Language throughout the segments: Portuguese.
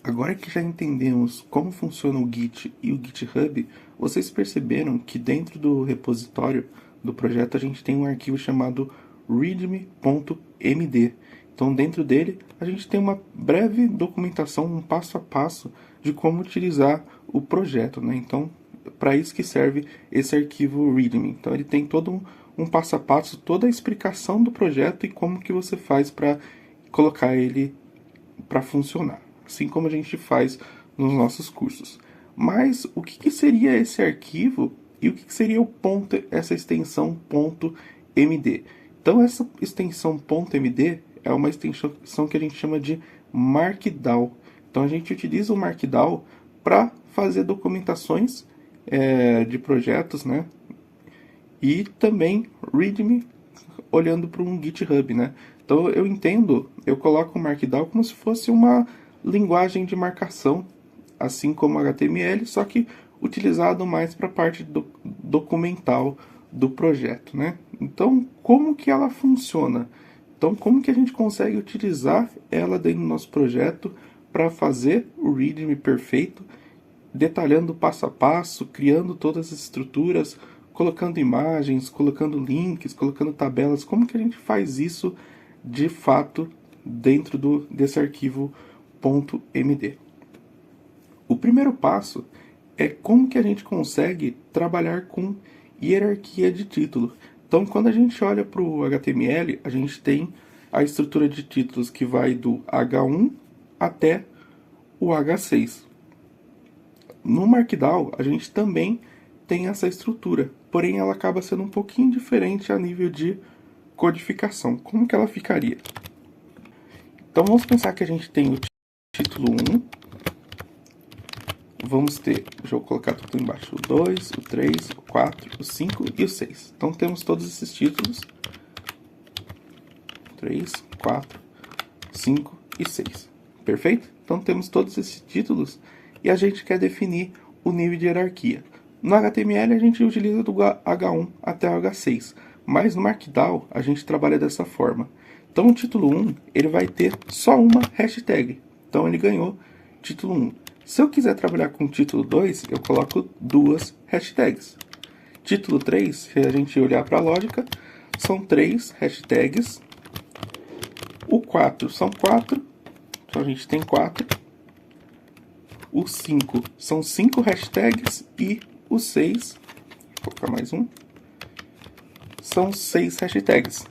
Agora que já entendemos como funciona o Git e o GitHub, vocês perceberam que dentro do repositório do projeto a gente tem um arquivo chamado readme.md. Então dentro dele a gente tem uma breve documentação, um passo a passo de como utilizar o projeto, né? Então para isso que serve esse arquivo readme. Então ele tem todo um passo a passo, toda a explicação do projeto e como que você faz para colocar ele para funcionar, assim como a gente faz nos nossos cursos. Mas o que seria esse arquivo e o que seria o ponto, essa extensão .md? Então essa extensão .md é uma extensão que a gente chama de Markdown. Então a gente utiliza o Markdown para fazer documentações de projetos, né? E também README olhando para um GitHub, né? Então eu coloco o Markdown como se fosse uma linguagem de marcação, assim como HTML, só que utilizado mais para a parte documental do projeto, né? Então, como que ela funciona? Então, como que a gente consegue utilizar ela dentro do nosso projeto para fazer o README perfeito, detalhando passo a passo, criando todas as estruturas, colocando imagens, colocando links, colocando tabelas. Como que a gente faz isso de fato dentro desse arquivo .md? O primeiro passo é como que a gente consegue trabalhar com hierarquia de título. Então, quando a gente olha para o HTML, a gente tem a estrutura de títulos que vai do H1 até o H6. No Markdown, a gente também tem essa estrutura, porém ela acaba sendo um pouquinho diferente a nível de codificação. Como que ela ficaria? Então vamos pensar que a gente tem o título 1, vamos ter, deixa eu colocar tudo embaixo, o 2, o 3, o 4, o 5 e o 6. Então temos todos esses títulos, 3, 4, 5 e 6. Perfeito? Então temos todos esses títulos e a gente quer definir o nível de hierarquia. No HTML a gente utiliza do H1 até o H6, mas no Markdown a gente trabalha dessa forma. Então o título 1 ele vai ter só uma hashtag, então ele ganhou título 1. Se eu quiser trabalhar com o título 2, eu coloco duas hashtags. Título 3, se a gente olhar para a lógica, são 3 hashtags. O 4 são 4, então a gente tem 4. O 5 são 5 hashtags e o 6, vou colocar mais um, são 6 hashtags.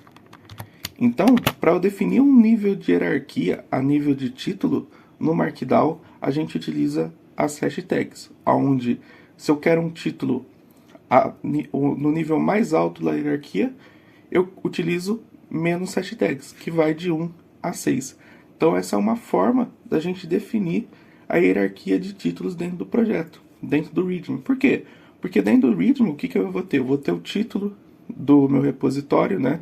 Então, para eu definir um nível de hierarquia a nível de título, no Markdown a gente utiliza as hashtags, onde se eu quero um título no nível mais alto da hierarquia, eu utilizo menos hashtags, que vai de 1 a 6. Então essa é uma forma da gente definir a hierarquia de títulos dentro do projeto, dentro do README. Por quê? Porque dentro do README, o que eu vou ter? Eu vou ter o título do meu repositório, né?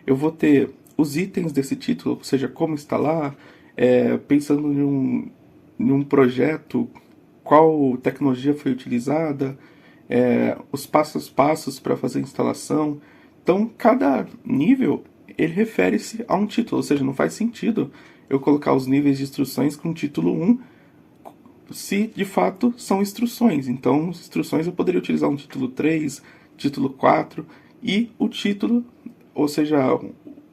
Eu vou ter os itens desse título, ou seja, como instalar, pensando em um projeto, qual tecnologia foi utilizada, os passos para fazer a instalação. Então, cada nível ele refere-se a um título, ou seja, não faz sentido eu colocar os níveis de instruções com título 1 se de fato são instruções. Então, as instruções eu poderia utilizar um título 3, título 4 e o título, ou seja,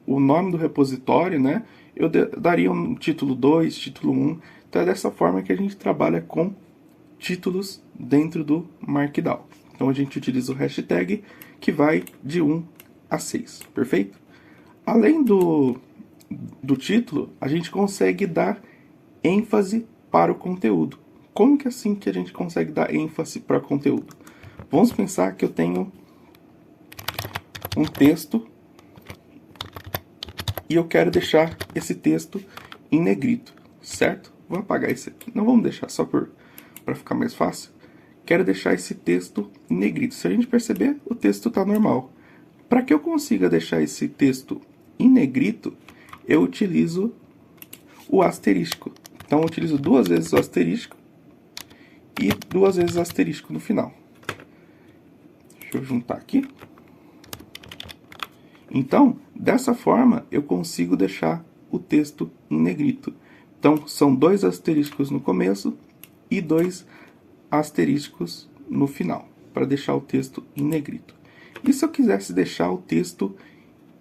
o nome do repositório, né? Eu daria um título 2, título 1. Então é dessa forma que a gente trabalha com títulos dentro do Markdown. Então a gente utiliza o hashtag que vai de 1 a 6, perfeito? Além do título, a gente consegue dar ênfase para o conteúdo. Como que é assim que a gente consegue dar ênfase para o conteúdo? Vamos pensar que eu tenho um texto e eu quero deixar esse texto em negrito, certo? Vou apagar esse aqui. Não vamos deixar só para ficar mais fácil. Quero deixar esse texto em negrito. Se a gente perceber, o texto está normal. Para que eu consiga deixar esse texto em negrito, eu utilizo o asterisco. Então eu utilizo 2 vezes o asterisco e 2 vezes o asterisco no final. Deixa eu juntar aqui. Então, dessa forma, eu consigo deixar o texto em negrito. Então, são 2 asteriscos no começo e 2 asteriscos no final, para deixar o texto em negrito. E se eu quisesse deixar o texto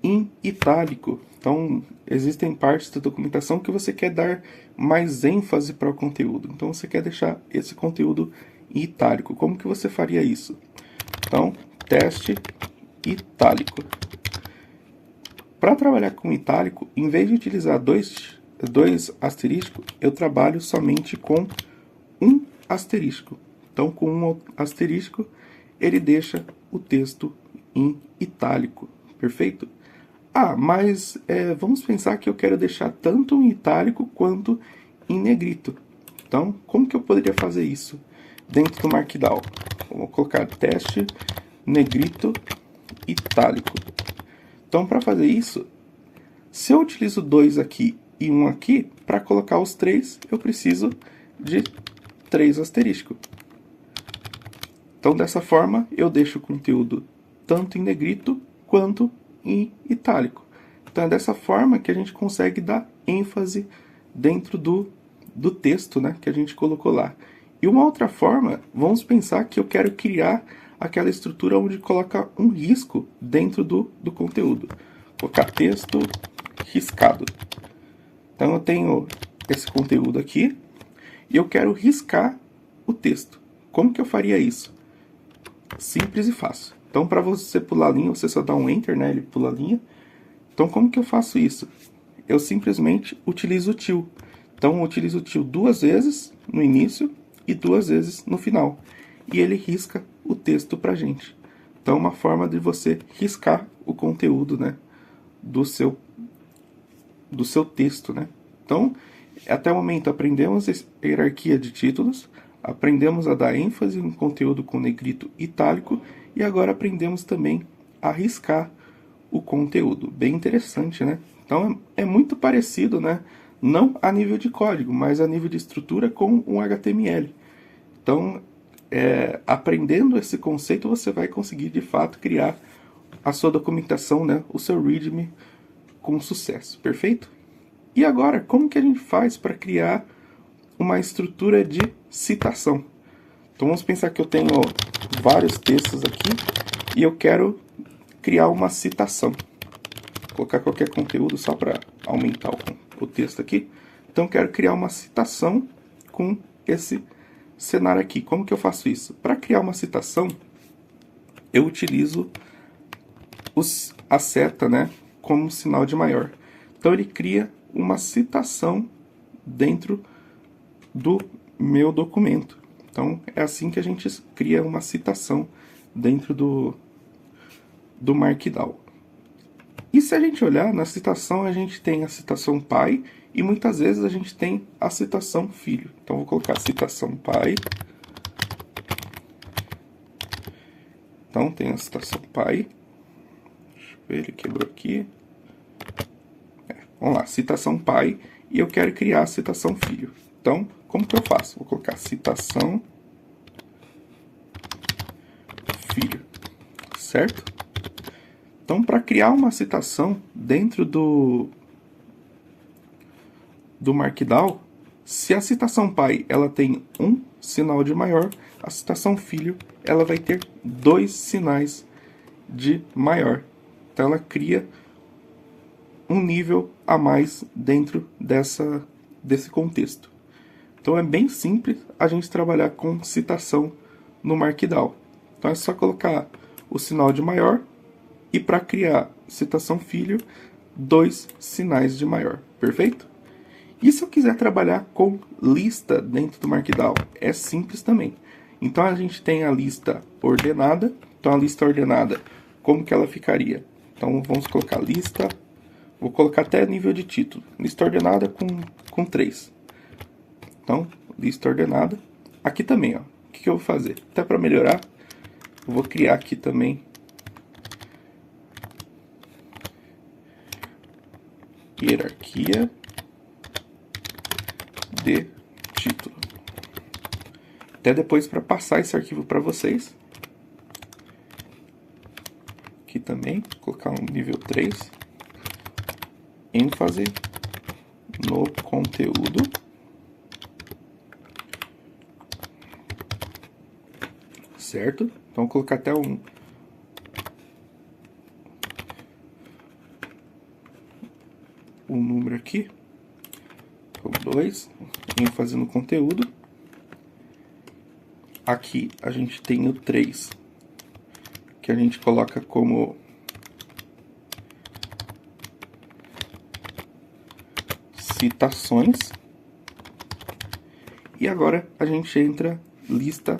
em itálico? Então, existem partes da documentação que você quer dar mais ênfase para o conteúdo. Então, você quer deixar esse conteúdo em itálico. Como que você faria isso? Então, teste itálico. Para trabalhar com itálico, em vez de utilizar dois asteriscos, eu trabalho somente com um asterisco. Então, com um asterisco, ele deixa o texto em itálico. Perfeito? Mas vamos pensar que eu quero deixar tanto em itálico quanto em negrito. Então, como que eu poderia fazer isso dentro do Markdown? Vou colocar teste negrito itálico. Então, para fazer isso, se eu utilizo 2 aqui e 1 aqui, para colocar os 3, eu preciso de 3 asteriscos. Então, dessa forma, eu deixo o conteúdo tanto em negrito quanto em itálico. Então, é dessa forma que a gente consegue dar ênfase dentro do texto, né, que a gente colocou lá. E uma outra forma, vamos pensar que eu quero criar aquela estrutura onde coloca um risco dentro do conteúdo. Vou colocar texto riscado. Então, eu tenho esse conteúdo aqui e eu quero riscar o texto. Como que eu faria isso? Simples e fácil. Então, para você pular a linha, você só dá um Enter, né? Ele pula a linha. Então, como que eu faço isso? Eu simplesmente utilizo o til. Então, eu utilizo o til 2 vezes no início e 2 vezes no final. E ele risca o texto pra gente. Então, uma forma de você riscar o conteúdo, né? Do seu texto, né? Então, até o momento aprendemos a hierarquia de títulos, aprendemos a dar ênfase no conteúdo com negrito itálico e agora aprendemos também a riscar o conteúdo. Bem interessante, né? Então é muito parecido, né? Não a nível de código, mas a nível de estrutura com um HTML. Então, aprendendo esse conceito, você vai conseguir de fato criar a sua documentação, né? O seu README com sucesso, perfeito? E agora, como que a gente faz para criar uma estrutura de citação? Então vamos pensar que eu tenho vários textos aqui e eu quero criar uma citação. Vou colocar qualquer conteúdo só para aumentar o texto aqui. Então eu quero criar uma citação com esse cenário aqui. Como que eu faço isso? Para criar uma citação, eu utilizo a seta, né, como sinal de maior. Então ele cria uma citação dentro do meu documento. Então é assim que a gente cria uma citação dentro do Markdown. E se a gente olhar na citação, a gente tem a citação pai e muitas vezes a gente tem a citação filho. Então vou colocar citação pai. Então tem a citação pai. Deixa eu ver, ele quebrou aqui. Vamos lá, citação pai e eu quero criar a citação filho. Então, como que eu faço? Vou colocar citação filho, certo? Então, para criar uma citação dentro do Markdown, se a citação pai ela tem um sinal de maior, a citação filho ela vai ter 2 sinais de maior. Então, ela cria um nível a mais dentro desse contexto. Então é bem simples a gente trabalhar com citação no Markdown. Então é só colocar o sinal de maior e para criar citação filho, 2 sinais de maior. Perfeito? E se eu quiser trabalhar com lista dentro do Markdown? É simples também. Então a gente tem a lista ordenada. Então a lista ordenada, como que ela ficaria? Então vamos colocar lista. Vou colocar até nível de título. Lista ordenada com 3. Então, lista ordenada. Aqui também, ó. O que eu vou fazer? Até para melhorar, eu vou criar aqui também hierarquia de título. Até depois para passar esse arquivo para vocês. Aqui também, vou colocar um nível 3. ênfase no conteúdo. Certo? Então, vou colocar até o número aqui. O 2, ênfase no conteúdo. Aqui a gente tem o 3, que a gente coloca como citações. E agora a gente entra lista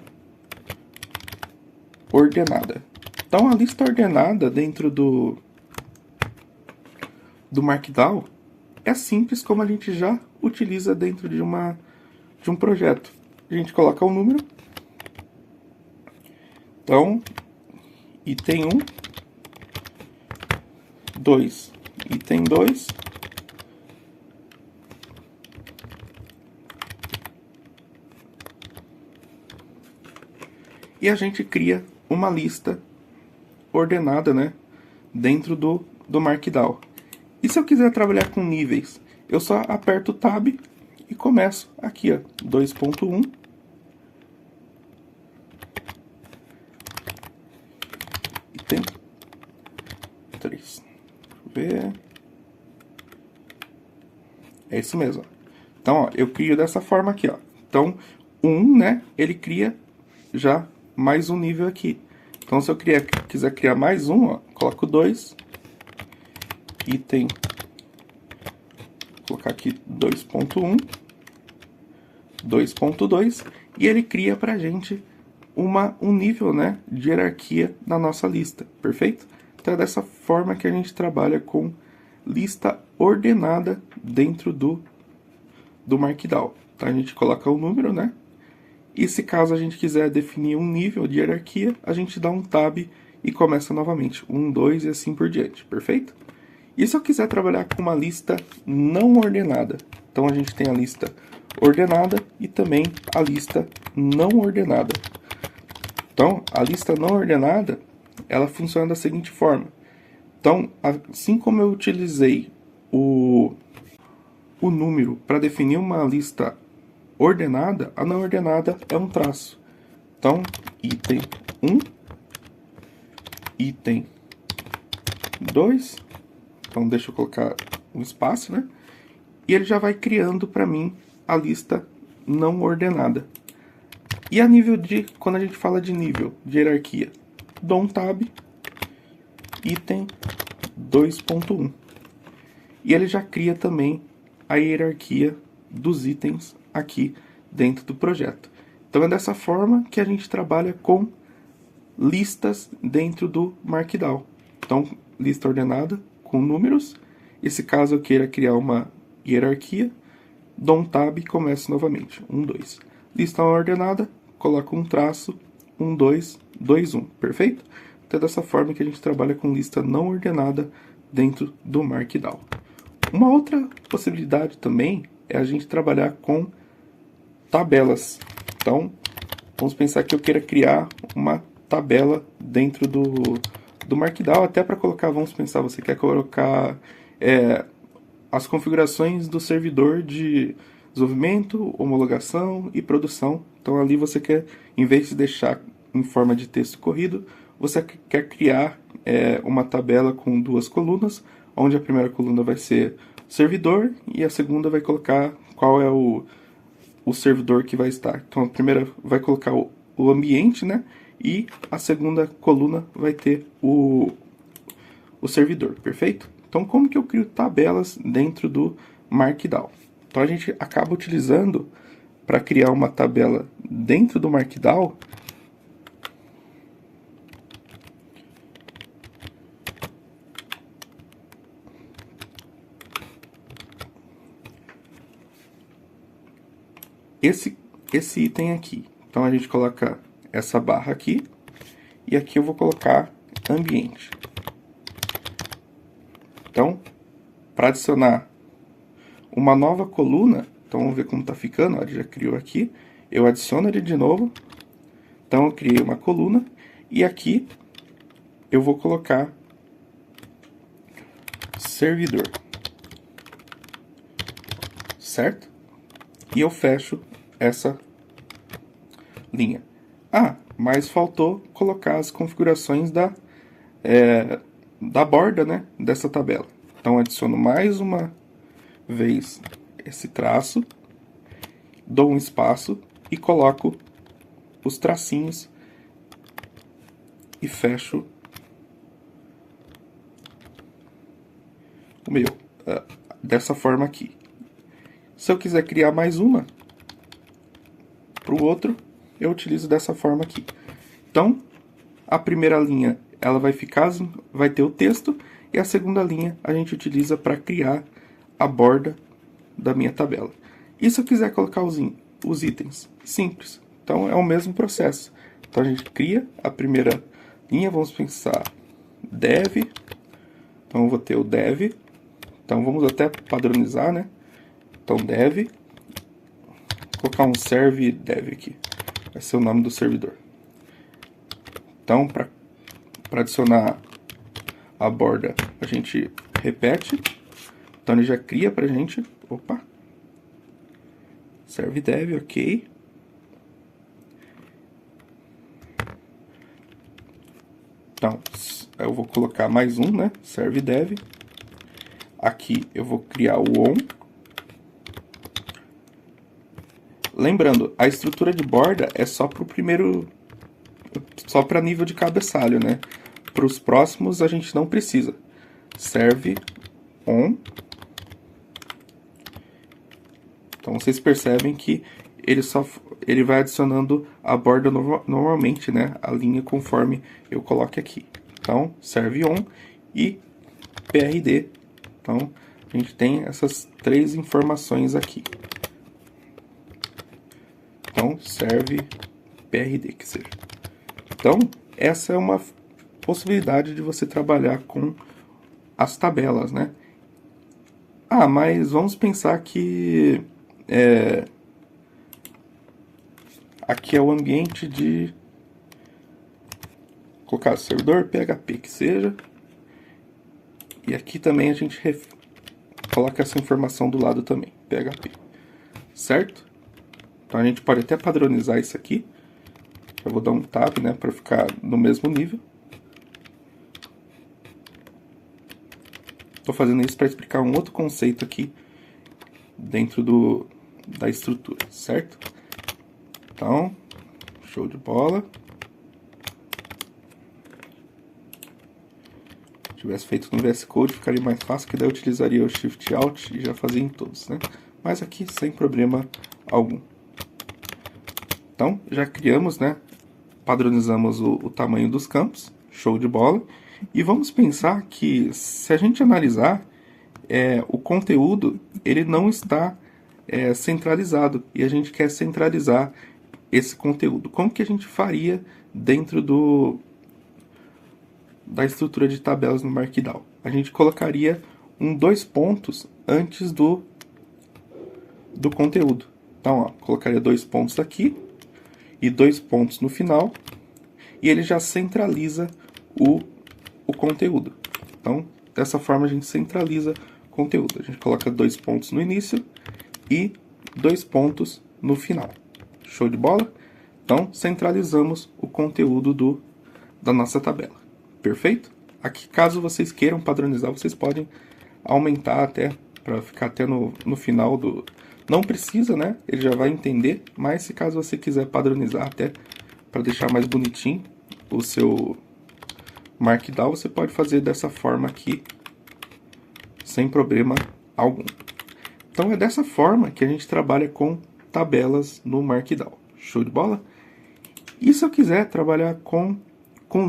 ordenada. Então, a lista ordenada dentro do Markdown é simples, como a gente já utiliza dentro de um projeto. A gente coloca o número. Então, item 1, 2, item 2, e a gente cria uma lista ordenada, né, dentro do Markdown. E se eu quiser trabalhar com níveis, eu só aperto o Tab e começo aqui, ó, 2.1. Item 3. Deixa eu ver. É isso mesmo. Então, ó, eu crio dessa forma aqui, ó. Então, o 1, né, ele cria já mais um nível aqui. Então, se eu quiser criar mais um, ó, coloco 2. Item, vou colocar aqui 2.1, 2.2, e ele cria pra gente um nível, né, de hierarquia na nossa lista, perfeito? Então é dessa forma que a gente trabalha com lista ordenada dentro do Markdown. Então a gente coloca o número, né? E se caso a gente quiser definir um nível de hierarquia, a gente dá um tab e começa novamente, 1, 2 e assim por diante, perfeito? E se eu quiser trabalhar com uma lista não ordenada? Então a gente tem a lista ordenada e também a lista não ordenada. Então, a lista não ordenada, ela funciona da seguinte forma. Então, assim como eu utilizei o número para definir uma lista ordenada, a não ordenada é um traço. Então, item 1, item 2, então deixa eu colocar um espaço, né? E ele já vai criando para mim a lista não ordenada. E a nível de, quando a gente fala de nível de hierarquia, dou um tab, item 2.1. E ele já cria também a hierarquia dos itens aqui dentro do projeto. Então é dessa forma que a gente trabalha com listas dentro do Markdown. Então, lista ordenada com números. E se caso eu queira criar uma hierarquia, dou um tab e começo novamente. 1, 2. Lista ordenada, coloco um traço, 1, 2, 2, 1. Perfeito? Então é dessa forma que a gente trabalha com lista não ordenada dentro do Markdown. Uma outra possibilidade também é a gente trabalhar com tabelas. Então, vamos pensar que eu queira criar uma tabela dentro do Markdown, até para colocar, vamos pensar, você quer colocar as configurações do servidor de desenvolvimento, homologação e produção. Então ali você quer, em vez de deixar em forma de texto corrido, você quer criar uma tabela com duas colunas, onde a primeira coluna vai ser servidor e a segunda vai colocar qual é o servidor que vai estar. Então a primeira vai colocar o ambiente, né? E a segunda coluna vai ter o servidor, perfeito? Então como que eu crio tabelas dentro do Markdown? Então a gente acaba utilizando para criar uma tabela dentro do Markdown esse item aqui. Então a gente coloca essa barra aqui e aqui eu vou colocar ambiente. Então, para adicionar uma nova coluna, então vamos ver como está ficando, ó, ele já criou aqui, eu adiciono ele de novo, então eu criei uma coluna, e aqui eu vou colocar servidor. certo? E eu fecho essa linha. Ah, mas faltou colocar as configurações da borda, né, dessa tabela. Então adiciono mais uma vez esse traço, dou um espaço e coloco os tracinhos e fecho o meu dessa forma aqui. Se eu quiser criar mais uma para o outro, eu utilizo dessa forma aqui. Então, a primeira linha ela vai ter o texto, e a segunda linha a gente utiliza para criar a borda da minha tabela. E se eu quiser colocar os itens? Simples. Então é o mesmo processo. Então a gente cria a primeira linha, vamos pensar dev. Então eu vou ter o dev. Então vamos até padronizar, né? Então dev, vou colocar um serve dev aqui. Vai ser o nome do servidor. Então para adicionar a borda a gente repete. Então ele já cria pra gente. Opa! Serve dev, ok. Então, eu vou colocar mais um, né? Serve dev. Aqui eu vou criar o on. Lembrando, a estrutura de borda é só para o primeiro, só para nível de cabeçalho, né? Para os próximos a gente não precisa. Serve on. Então vocês percebem que ele vai adicionando a borda normalmente, né? A linha conforme eu coloque aqui. Então serve on e PRD. Então a gente tem essas três informações aqui. Então serve PRD que seja. Então essa é uma possibilidade de você trabalhar com as tabelas, né? Ah, mas vamos pensar que aqui é o ambiente de colocar servidor PHP que seja, e aqui também a gente coloca essa informação do lado também, PHP, certo? Então a gente pode até padronizar isso aqui. Eu vou dar um tab, né, para ficar no mesmo nível. Estou fazendo isso para explicar um outro conceito aqui dentro da estrutura, certo? Então, show de bola. Se tivesse feito no VS Code ficaria mais fácil, que daí eu utilizaria o Shift Alt e já fazia em todos, né? Mas aqui sem problema algum. Então, já criamos, né? Padronizamos o tamanho dos campos, show de bola. E vamos pensar que, se a gente analisar, o conteúdo ele não está centralizado, e a gente quer centralizar esse conteúdo. Como que a gente faria dentro da estrutura de tabelas no Markdown? A gente colocaria dois pontos antes do conteúdo. Então, ó, colocaria 2 pontos aqui e 2 pontos no final, e ele já centraliza o conteúdo. Então, dessa forma a gente centraliza o conteúdo. A gente coloca 2 pontos no início e 2 pontos no final. Show de bola? Então, centralizamos o conteúdo da nossa tabela. Perfeito? Aqui, caso vocês queiram padronizar, vocês podem aumentar até, para ficar até no final do... Não precisa, né? Ele já vai entender, mas se caso você quiser padronizar até, para deixar mais bonitinho o seu Markdown, você pode fazer dessa forma aqui, sem problema algum. Então é dessa forma que a gente trabalha com tabelas no Markdown. Show de bola? E se eu quiser trabalhar com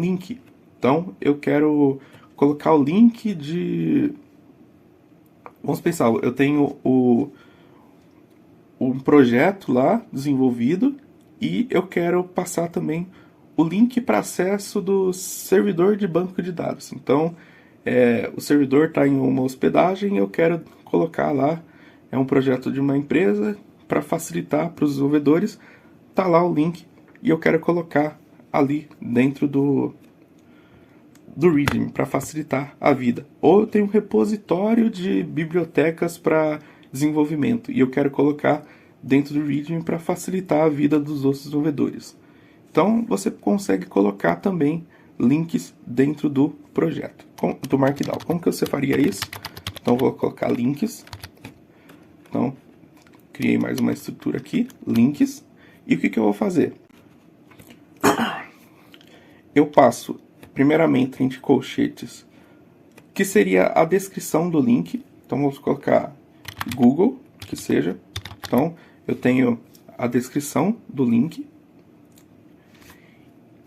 link? Então eu quero colocar o link de... Vamos pensar, eu tenho um projeto lá desenvolvido e eu quero passar também o link para acesso do servidor de banco de dados. Então, o servidor está em uma hospedagem e eu quero colocar lá, é um projeto de uma empresa, para facilitar para os desenvolvedores, tá lá o link e eu quero colocar ali dentro do README para facilitar a vida. Ou eu tenho um repositório de bibliotecas para desenvolvimento e eu quero colocar dentro do README para facilitar a vida dos outros desenvolvedores. Então, você consegue colocar também links dentro do projeto, do Markdown. Como que você faria isso? Então, vou colocar links. Então, criei mais uma estrutura aqui, links. E o que eu vou fazer? Eu passo, primeiramente, entre colchetes, que seria a descrição do link. Então, vamos colocar Google, que seja. Então, eu tenho a descrição do link.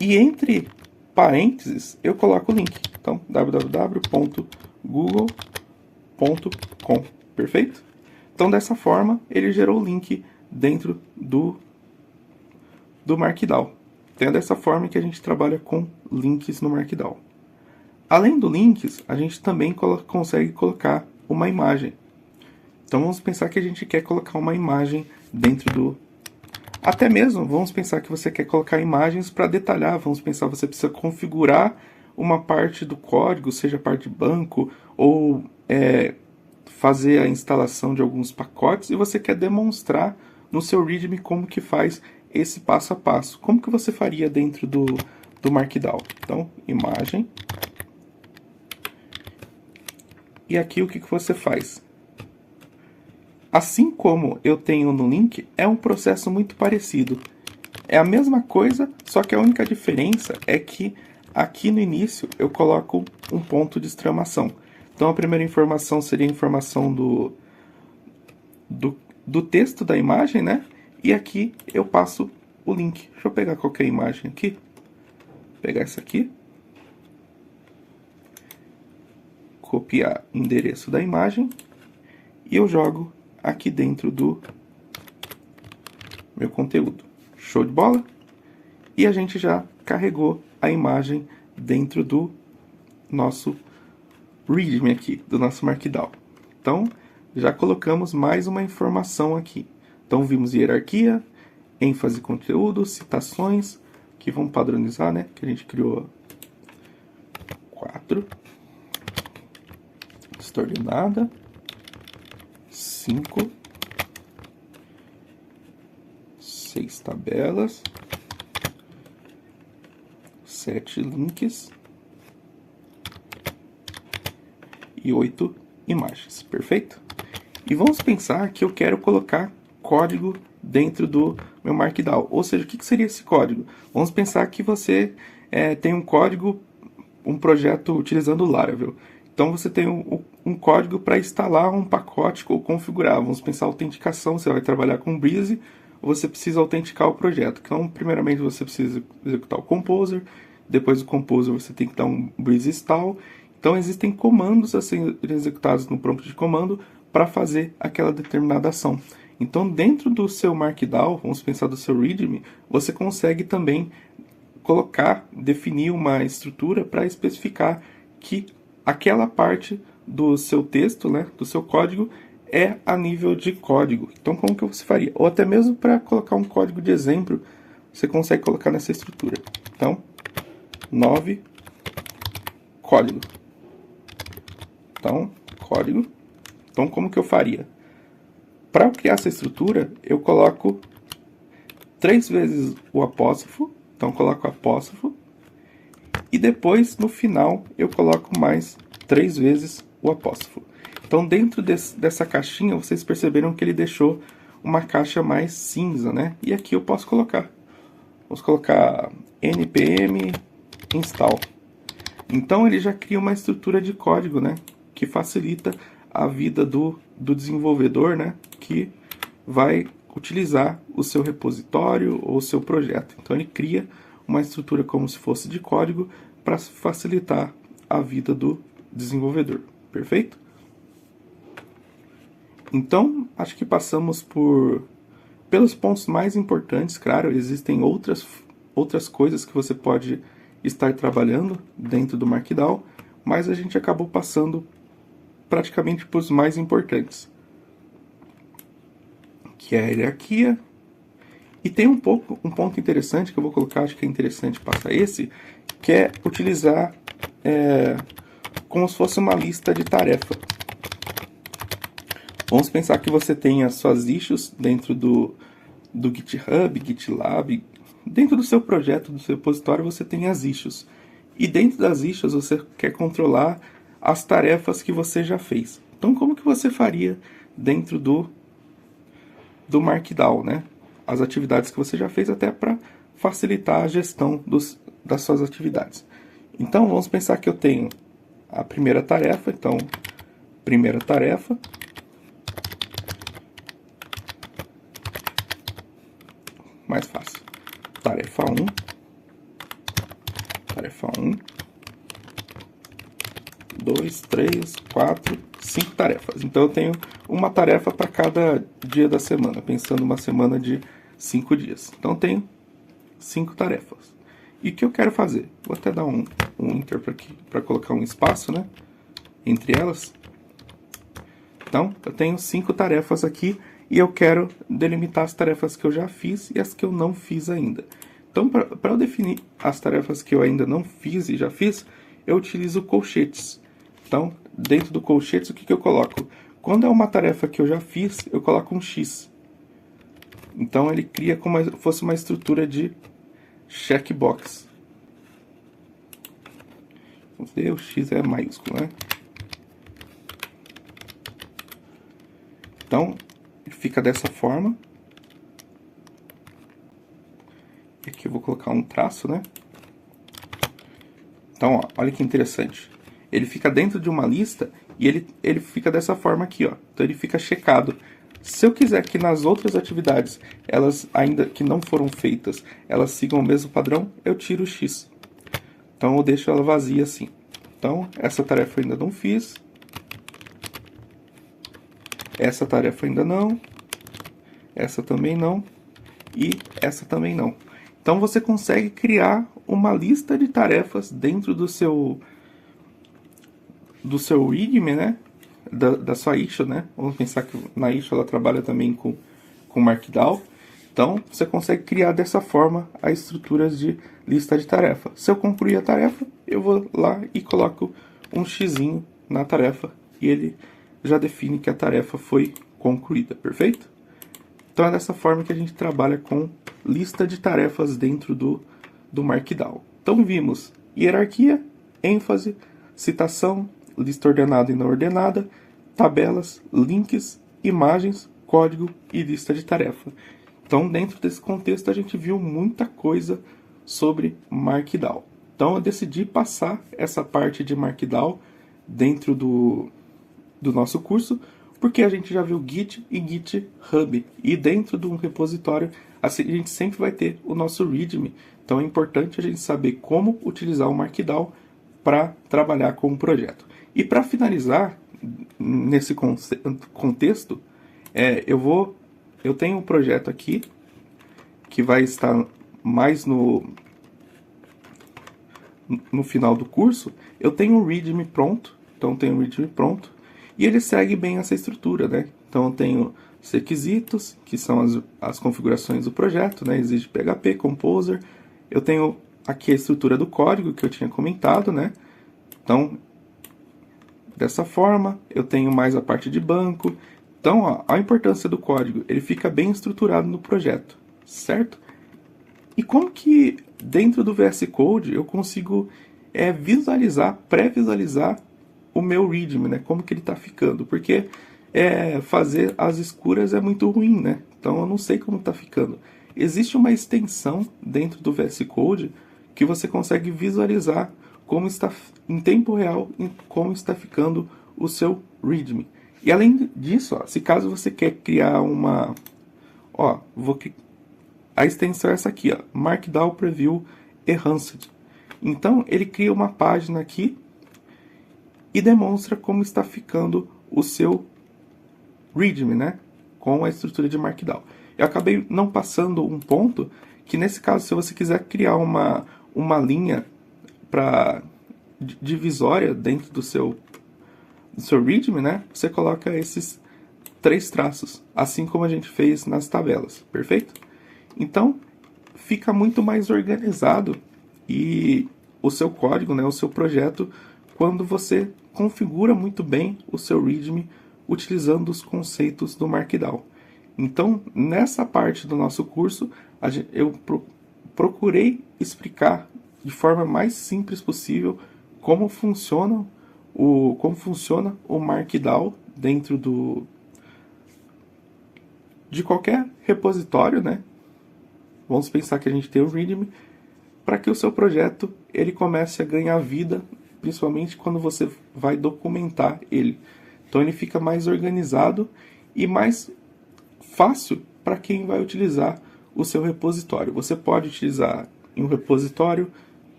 E entre parênteses, eu coloco o link. Então, www.google.com. Perfeito? Então, dessa forma, ele gerou o link dentro do Markdown. Então, é dessa forma que a gente trabalha com links no Markdown. Além do links, a gente também consegue colocar uma imagem. Então, vamos pensar que a gente quer colocar uma imagem dentro do... Até mesmo, vamos pensar que você quer colocar imagens para detalhar. Vamos pensar que você precisa configurar uma parte do código, seja parte de banco, ou fazer a instalação de alguns pacotes, e você quer demonstrar no seu README como que faz esse passo a passo. Como que você faria dentro do Markdown? Então, imagem. E aqui o que você faz? Assim como eu tenho no link, é um processo muito parecido. É a mesma coisa, só que a única diferença é que aqui no início eu coloco um ponto de exclamação. Então a primeira informação seria a informação do texto da imagem, né? E aqui eu passo o link. Deixa eu pegar qualquer imagem aqui. Vou pegar essa aqui. Copiar o endereço da imagem. E eu jogo aqui dentro do meu conteúdo. Show de bola? E a gente já carregou a imagem dentro do nosso README aqui, do nosso Markdown. Então, já colocamos mais uma informação aqui. Então, vimos hierarquia, ênfase conteúdo, citações, que vamos padronizar, né? Que a gente criou 4. História de nada. 5. 6 tabelas. 7 links. E 8 imagens. Perfeito? E vamos pensar que eu quero colocar código dentro do meu Markdown. Ou seja, o que seria esse código? Vamos pensar que você tem um código, um projeto utilizando o Laravel. Então você tem um código para instalar um pacote ou configurar. Vamos pensar autenticação, você vai trabalhar com Breeze, ou você precisa autenticar o projeto. Então, primeiramente você precisa executar o Composer, depois do Composer você tem que dar um Breeze install. Então existem comandos a serem executados no prompt de comando para fazer aquela determinada ação. Então dentro do seu Markdown, vamos pensar do seu README, você consegue também definir uma estrutura para especificar que aquela parte do seu texto, né, do seu código, é a nível de código. Então como que você faria? Ou até mesmo para colocar um código de exemplo, você consegue colocar nessa estrutura. Então, 9, código. Então, código. Então, como que eu faria? Para eu criar essa estrutura, eu coloco 3 vezes o apóstrofo. Então, eu coloco apóstrofo. E depois, no final, eu coloco mais 3 vezes o apóstrofo. Então, dentro dessa caixinha, vocês perceberam que ele deixou uma caixa mais cinza, né? E aqui eu posso colocar. Vamos colocar npm install. Então, ele já cria uma estrutura de código, né? Que facilita a vida do desenvolvedor, né? Que vai utilizar o seu repositório ou o seu projeto. Então, ele cria uma estrutura como se fosse de código para facilitar a vida do desenvolvedor. Perfeito? Então, acho que passamos pelos pontos mais importantes. Claro, existem outras coisas que você pode estar trabalhando dentro do Markdown, mas a gente acabou passando praticamente para os mais importantes, que é a hierarquia. E tem um ponto interessante que eu vou colocar, acho que é interessante passar esse, que é utilizar como se fosse uma lista de tarefa. Vamos pensar que você tem as suas issues dentro do GitHub, GitLab. Dentro do seu projeto, do seu repositório, você tem as issues. E dentro das issues você quer controlar as tarefas que você já fez. Então, como que você faria dentro do Markdown, né? As atividades que você já fez, até para facilitar a gestão das suas atividades. Então, vamos pensar que eu tenho a primeira tarefa. Então, primeira tarefa. Mais fácil. Tarefa 1. Tarefa 1. 2, 3, 4, 5 tarefas. Então eu tenho uma tarefa para cada dia da semana, pensando uma semana de 5 dias. Então eu tenho 5 tarefas. E o que eu quero fazer? Vou até dar um Enter para colocar um espaço, né, entre elas. Então eu tenho 5 tarefas aqui e eu quero delimitar as tarefas que eu já fiz e as que eu não fiz ainda. Então, para eu definir as tarefas que eu ainda não fiz e já fiz, eu utilizo colchetes. Então, dentro do colchetes, o que eu coloco? Quando é uma tarefa que eu já fiz, eu coloco um X. Então, ele cria como se fosse uma estrutura de checkbox. Vamos ver, o X é maiúsculo, né? Então, fica dessa forma. E aqui eu vou colocar um traço, né? Então, ó, olha que interessante. Ele fica dentro de uma lista e ele fica dessa forma aqui, ó. Então ele fica checado. Se eu quiser que nas outras atividades, elas ainda que não foram feitas, elas sigam o mesmo padrão, eu tiro o X. Então eu deixo ela vazia assim. Então, essa tarefa eu ainda não fiz. Essa tarefa ainda não. Essa também não. E essa também não. Então você consegue criar uma lista de tarefas dentro do seu README, né? Da sua issue, né? Vamos pensar que na issue ela trabalha também com Markdown. Então você consegue criar dessa forma as estruturas de lista de tarefa. Se eu concluir a tarefa, eu vou lá e coloco um xizinho na tarefa e ele já define que a tarefa foi concluída, perfeito? Então é dessa forma que a gente trabalha com lista de tarefas dentro do Markdown. Então vimos hierarquia, ênfase, citação, lista ordenada e não ordenada, tabelas, links, imagens, código e lista de tarefa. Então dentro desse contexto a gente viu muita coisa sobre Markdown. Então eu decidi passar essa parte de Markdown dentro do nosso curso, porque a gente já viu Git e GitHub. E dentro de um repositório, assim, a gente sempre vai ter o nosso README. Então é importante a gente saber como utilizar o Markdown para trabalhar com o projeto. E para finalizar, nesse contexto, eu tenho um projeto aqui, que vai estar mais no final do curso. Eu tenho um README pronto, então tenho um README pronto. E ele segue bem essa estrutura, né? Então eu tenho os requisitos, que são as configurações do projeto, né? Exige PHP, Composer. Eu tenho aqui a estrutura do código que eu tinha comentado, né? Então, dessa forma, eu tenho mais a parte de banco. Então, ó, a importância do código, ele fica bem estruturado no projeto, certo? E como que dentro do VS Code eu consigo visualizar, pré-visualizar o meu README, né? Como que ele está ficando? Porque fazer as escuras é muito ruim, né? Então eu não sei como está ficando. Existe uma extensão dentro do VS Code que você consegue visualizar como está em tempo real, como está ficando o seu README. E além disso, ó, se caso você quer criar uma, a extensão é essa aqui, ó, Markdown Preview Enhanced. Então ele cria uma página aqui e demonstra como está ficando o seu README, né? Com a estrutura de Markdown. Eu acabei não passando um ponto, que nesse caso, se você quiser criar uma linha para divisória dentro do seu README, né? Você coloca esses 3 traços, assim como a gente fez nas tabelas, perfeito? Então, fica muito mais organizado e o seu código, né? O seu projeto, quando você configura muito bem o seu README utilizando os conceitos do Markdown. Então, nessa parte do nosso curso, eu procurei explicar de forma mais simples possível como funciona o Markdown dentro de qualquer repositório, né? Vamos pensar que a gente tem o README, para que o seu projeto ele comece a ganhar vida, principalmente quando você vai documentar ele. Então ele fica mais organizado e mais fácil para quem vai utilizar o seu repositório. Você pode utilizar em um repositório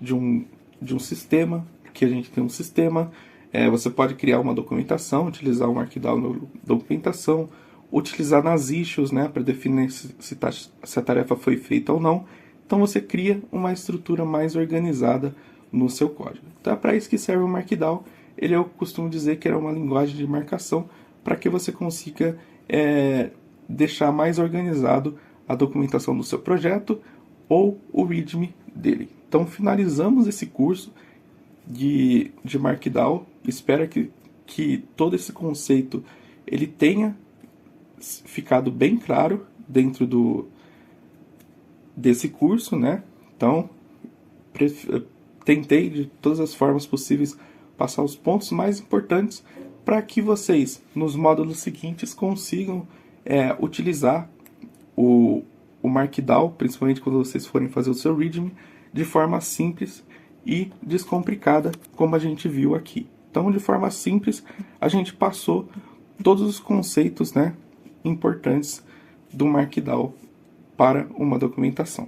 de um sistema, que a gente tem um sistema. Você pode criar uma documentação, utilizar um Markdown na documentação, utilizar nas issues, né, para definir se a tarefa foi feita ou não. Então você cria uma estrutura mais organizada no seu código. Então é para isso que serve o Markdown. Eu costumo dizer que era uma linguagem de marcação para que você consiga deixar mais organizado a documentação do seu projeto ou o README dele. Então finalizamos esse curso de Markdown. Espero que todo esse conceito ele tenha ficado bem claro dentro desse curso, né? Então, tentei de todas as formas possíveis passar os pontos mais importantes para que vocês, nos módulos seguintes, consigam utilizar o Markdown, principalmente quando vocês forem fazer o seu README, de forma simples e descomplicada, como a gente viu aqui. Então, de forma simples, a gente passou todos os conceitos, né, importantes do Markdown para uma documentação.